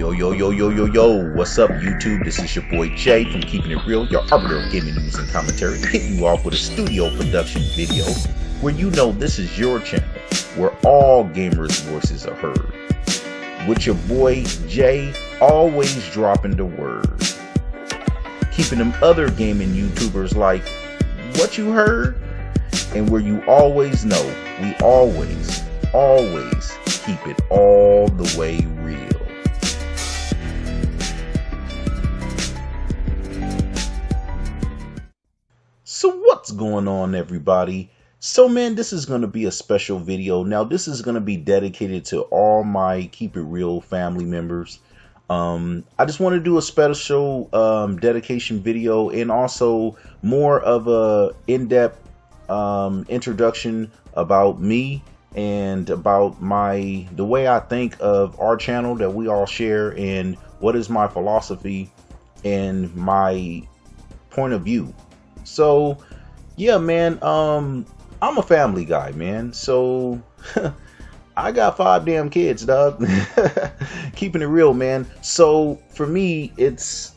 Yo, what's up, YouTube? This is your boy Jay from Keeping It Real, your arbiter of gaming news and commentary, hitting you off with a studio production video where you know this is your channel, where all gamers' voices are heard. With your boy Jay, always dropping the word. Keeping them other gaming YouTubers like, what you heard? And where you always know, we always keep it all the way real. So what's going on, everybody? So man, this is going to be a special video. Now this is going to be dedicated to all my Keep It Real family members. I just want to do a special dedication video and also more of a in-depth introduction about me and about the way I think of our channel that we all share and what is my philosophy and my point of view. So yeah, man, I'm a family guy, man. So I got 5 damn kids, dog. Keeping it real, man. So for me, it's,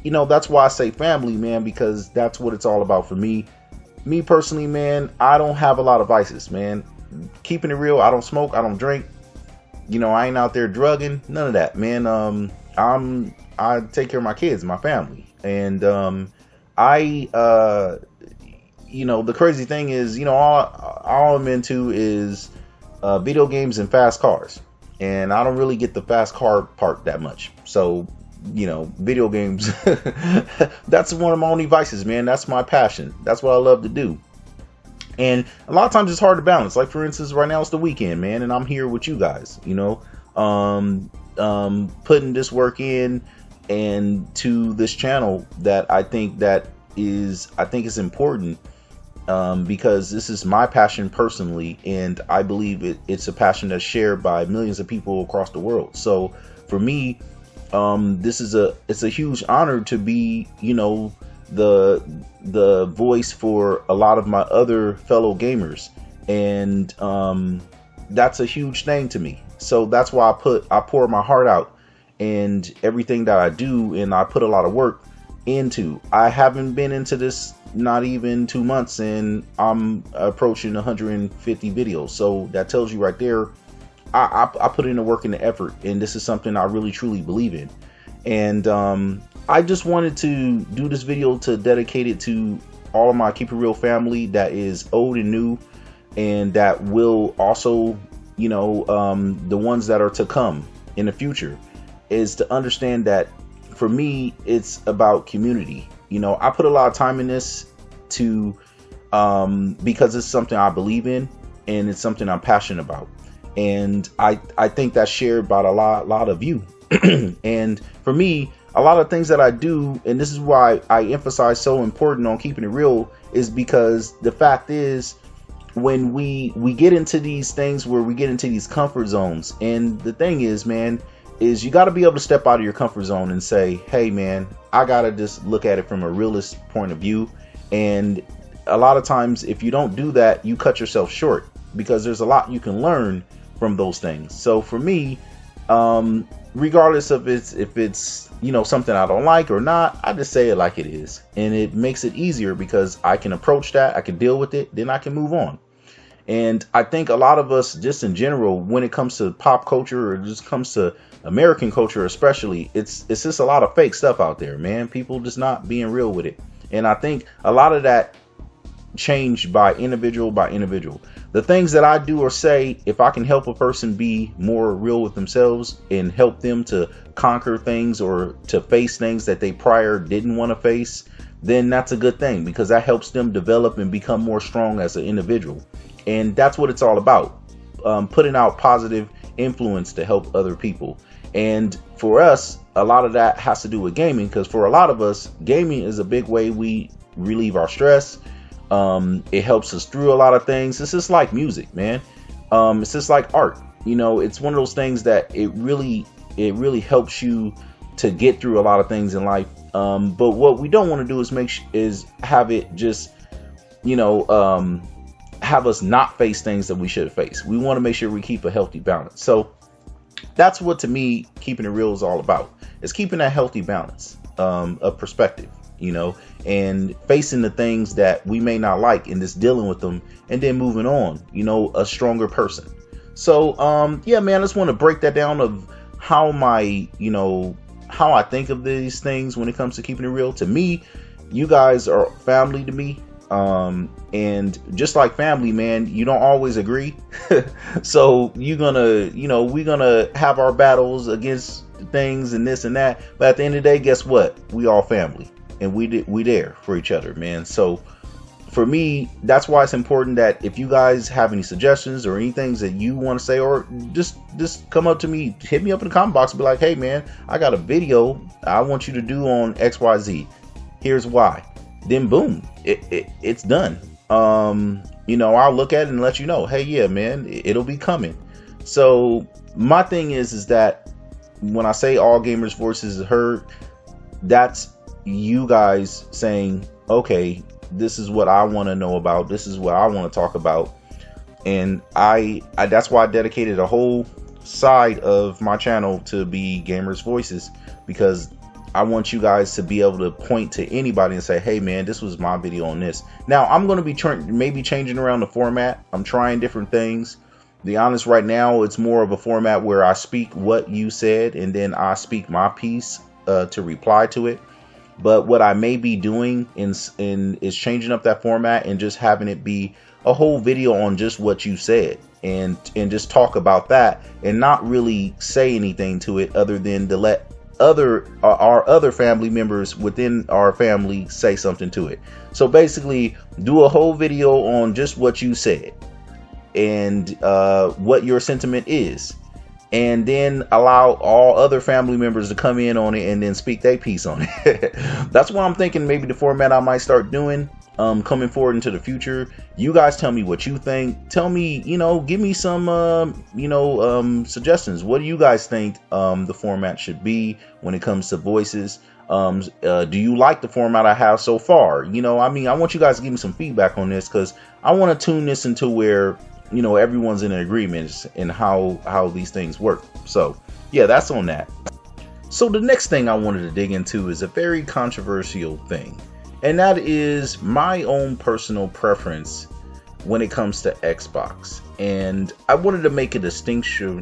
that's why I say family, man, because that's what it's all about for me. Me personally, man, I don't have a lot of vices, man. Keeping it real, I don't smoke, I don't drink. I ain't out there drugging, none of that, man. I take care of my kids, my family. And the crazy thing is, all I'm into is video games and fast cars. And I don't really get the fast car part that much. So, video games, that's one of my only vices, man. That's my passion. That's what I love to do. And a lot of times it's hard to balance. Like, for instance, right now it's the weekend, man, and I'm here with you guys, putting this work in and to this channel that I think is important, because this is my passion personally, and I believe it's a passion that's shared by millions of people across the world. So for me, it's a huge honor to be, the voice for a lot of my other fellow gamers, and that's a huge thing to me. So that's why I pour my heart out and everything that I do, and I put a lot of work into. I haven't been into this not even 2 months, and I'm approaching 150 videos. So that tells you right there, I put in the work and the effort, and this is something I really truly believe in. And I just wanted to do this video to dedicate it to all of my Keep It Real family that is old and new, and that will also, the ones that are to come in the future, is to understand that for me, it's about community. I put a lot of time in this because it's something I believe in, and it's something I'm passionate about. And I think that's shared by a lot of you. And for me, a lot of things that I do, and this is why I emphasize so important on keeping it real, is because the fact is, when we get into these things where we get into these comfort zones, and the thing is, man, is you got to be able to step out of your comfort zone and say, hey man, I got to just look at it from a realist point of view. And a lot of times, if you don't do that, you cut yourself short, because there's a lot you can learn from those things. So for me, regardless of if it's something I don't like or not, I just say it like it is, and it makes it easier because I can approach that, I can deal with it, then I can move on. And I think a lot of us, just in general, when it comes to pop culture, or just comes to American culture especially, it's just a lot of fake stuff out there, man. People just not being real with it. And I think a lot of that changed by individual. The things that I do or say, if I can help a person be more real with themselves and help them to conquer things or to face things that they prior didn't want to face, then that's a good thing, because that helps them develop and become more strong as an individual. And that's what it's all about, putting out positive influence to help other people. And for us, a lot of that has to do with gaming, because for a lot of us, gaming is a big way we relieve our stress. It helps us through a lot of things. It's just like music, man. It's just like art. It's one of those things that it really helps you to get through a lot of things in life. But what we don't want to do is have it just, have us not face things that we should face. We want to make sure we keep a healthy balance. So That's what, to me, keeping it real is all about. It's keeping that healthy balance of perspective, and facing the things that we may not like and just dealing with them and then moving on, a stronger person. So, yeah, man, I just want to break that down of how how I think of these things when it comes to keeping it real. To me, you guys are family to me. And just like family, man, you don't always agree. So we're gonna have our battles against things and this and that. But at the end of the day, guess what? We all family, and we there for each other, man. So for me, that's why it's important that if you guys have any suggestions or any things that you want to say, or just come up to me, hit me up in the comment box and be like, hey man, I got a video I want you to do on XYZ. Here's why. Then boom, it's done. I'll look at it and let you know, hey, yeah, man, it'll be coming. So my thing is that when I say all gamers' voices are heard, that's you guys saying, okay, this is what I want to know about. This is what I want to talk about. And I that's why I dedicated a whole side of my channel to be gamers' voices, because I want you guys to be able to point to anybody and say, hey man, this was my video on this. Now I'm going to be maybe changing around the format. I'm trying different things. To be honest, right now it's more of a format where I speak what you said and then I speak my piece to reply to it. But what I may be doing is changing up that format and just having it be a whole video on just what you said, and just talk about that and not really say anything to it other than to let our other family members within our family say something to it. So basically do a whole video on just what you said and what your sentiment is, and then allow all other family members to come in on it and then speak their piece on it. That's why I'm thinking maybe the format I might start doing coming forward into the future. You guys tell me what you think. Tell me, give me some suggestions. What do you guys think the format should be when it comes to voices? Do you like the format I have so far? I want you guys to give me some feedback on this, because I want to tune this into where everyone's in agreement in how these things work. So yeah, that's on that. So the next thing I wanted to dig into is a very controversial thing, and that is my own personal preference when it comes to Xbox. And I wanted to make a distinction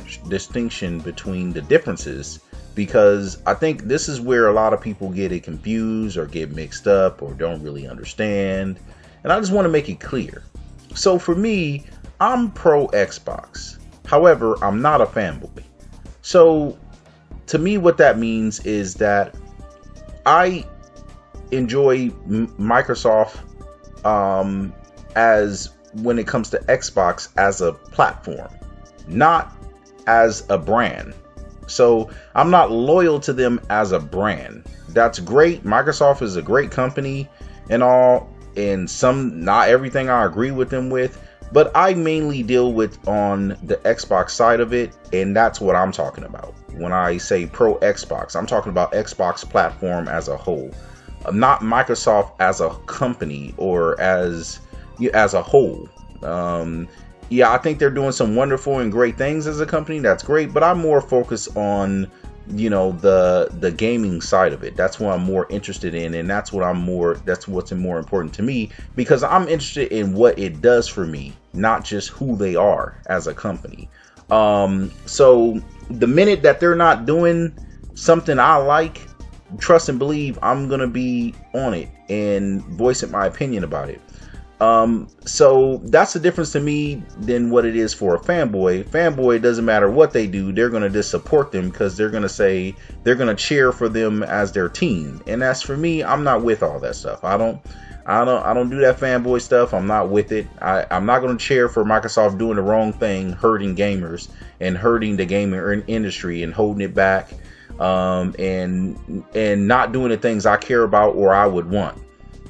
between the differences, because I think this is where a lot of people get it confused or get mixed up or don't really understand. And I just want to make it clear. So for me, I'm pro Xbox. However, I'm not a fanboy. So to me, what that means is that I enjoy Microsoft as when it comes to Xbox as a platform, not as a brand. So I'm not loyal to them as a brand. That's great. Microsoft is a great company and all, and not everything I agree with them with, but I mainly deal with on the Xbox side of it, and that's what I'm talking about. When I say pro Xbox, I'm talking about Xbox platform as a whole, not Microsoft as a company or as a whole. Yeah, I think they're doing some wonderful and great things as a company. That's great, but I'm more focused on the gaming side of it. That's what I'm more interested in, and that's what's more important to me, because I'm interested in what it does for me, not just who they are as a company. So the minute that they're not doing something I like, trust and believe I'm gonna be on it and voicing my opinion about it. So that's the difference to me than what it is for a fanboy. Fanboy, doesn't matter what they do, they're going to just support them because they're going to say they're going to cheer for them as their team. And as for me, I'm not with all that stuff. I don't do that fanboy stuff. I'm not with it. I'm not going to cheer for Microsoft doing the wrong thing, hurting gamers and hurting the gaming industry and holding it back, and not doing the things I care about or I would want.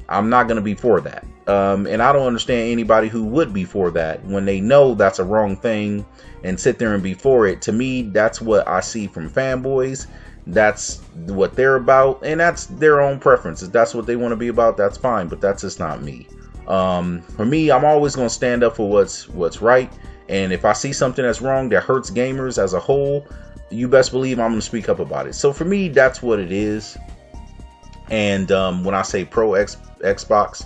I'm not going to be for that. And I don't understand anybody who would be for that when they know that's a wrong thing and sit there and be for it. To me, that's what I see from fanboys. That's what they're about, and that's their own preferences. That's what they want to be about. That's fine, but that's just not me. For me, I'm always going to stand up for what's right. And if I see something that's wrong that hurts gamers as a whole, you best believe I'm gonna speak up about it. So for me, that's what it is. And when I say Xbox,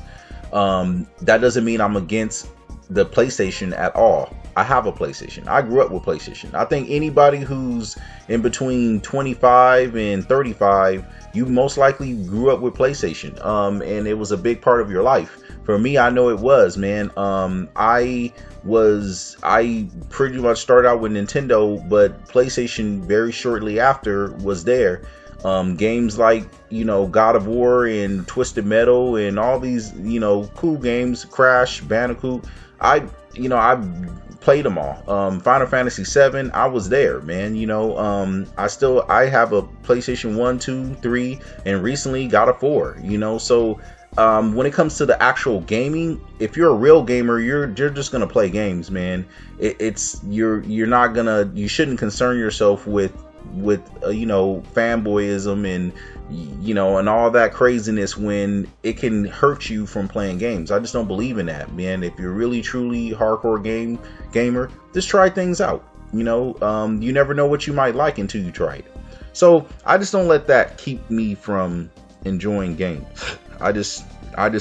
that doesn't mean I'm against the PlayStation at all. I have a PlayStation. I grew up with PlayStation. I think anybody who's in between 25 and 35, you most likely grew up with PlayStation. And it was a big part of your life. For me, I know it was, man. I pretty much started out with Nintendo, but PlayStation very shortly after was there. Games like, God of War and Twisted Metal and all these, cool games, Crash, Bandicoot. I played them all. Final Fantasy 7, I was there, man. I have a PlayStation 1, 2, 3, and recently got a 4, so when it comes to the actual gaming, if you're a real gamer, you're just gonna play games, man. You shouldn't concern yourself with fanboyism and and all that craziness when it can hurt you from playing games. I just don't believe in that, man. If you're really truly hardcore gamer, just try things out. You never know what you might like until you try it. So I just don't let that keep me from enjoying games. I just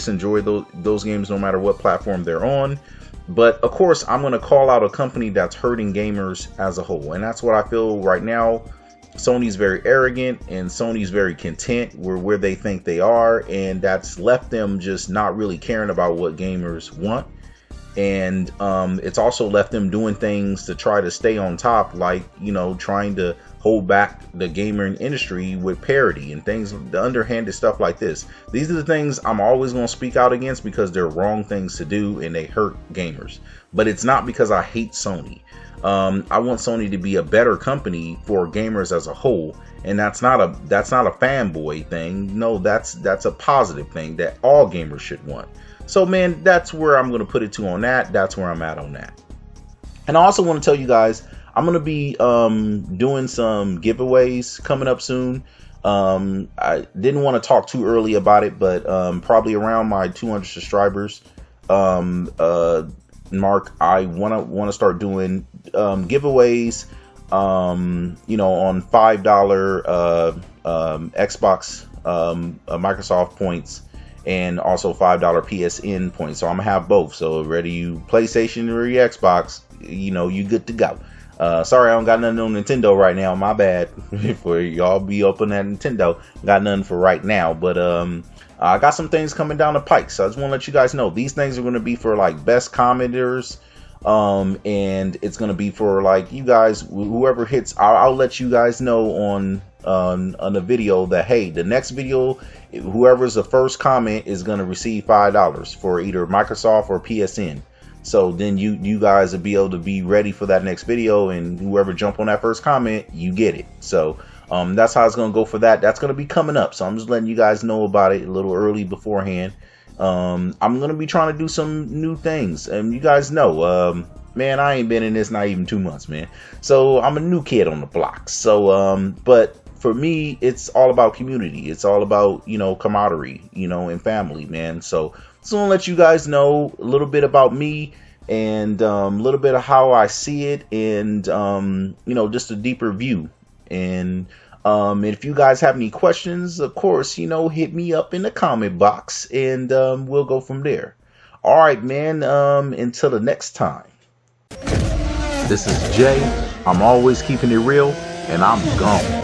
enjoy those games no matter what platform they're on. But of course, I'm going to call out a company that's hurting gamers as a whole. And that's what I feel right now. Sony's very arrogant and Sony's very content where they think they are. And that's left them just not really caring about what gamers want. And it's also left them doing things to try to stay on top, like, trying to hold back the gaming industry with parody and things, the underhanded stuff like this. These are the things I'm always going to speak out against because they're wrong things to do and they hurt gamers. But it's not because I hate Sony. I want Sony to be a better company for gamers as a whole. And that's not a fanboy thing. No, that's a positive thing that all gamers should want. So, man, that's where I'm going to put it to on that. That's where I'm at on that. And I also want to tell you guys, I'm going to be doing some giveaways coming up soon. I didn't want to talk too early about it, but probably around my 200 subscribers mark, I want to start doing giveaways, on $5 Xbox Microsoft points. And also $5 PSN points. So I'm gonna have both. So whether you PlayStation or your Xbox, you good to go. Sorry, I don't got nothing on Nintendo right now. My bad. For y'all be open at Nintendo, got nothing for right now. But I got some things coming down the pike. So I just want to let you guys know these things are going to be for like best commenters. And it's going to be for like you guys, whoever hits. I'll let you guys know on a video that, hey, the next video, whoever's the first comment is going to receive $5 for either Microsoft or PSN. So then you guys will be able to be ready for that next video, and whoever jump on that first comment, you get it. So that's how it's going to go for that. That's going to be coming up. So I'm just letting you guys know about it a little early beforehand. I'm going to be trying to do some new things, and you guys know, man, I ain't been in this not even 2 months, man. So I'm a new kid on the block. So but for me, it's all about community. It's all about, camaraderie, and family, man. So just want to let you guys know a little bit about me and a little bit of how I see it, and just a deeper view. And if you guys have any questions, of course, hit me up in the comment box, and we'll go from there. All right, man. Until the next time. This is Jay. I'm always keeping it real, and I'm gone.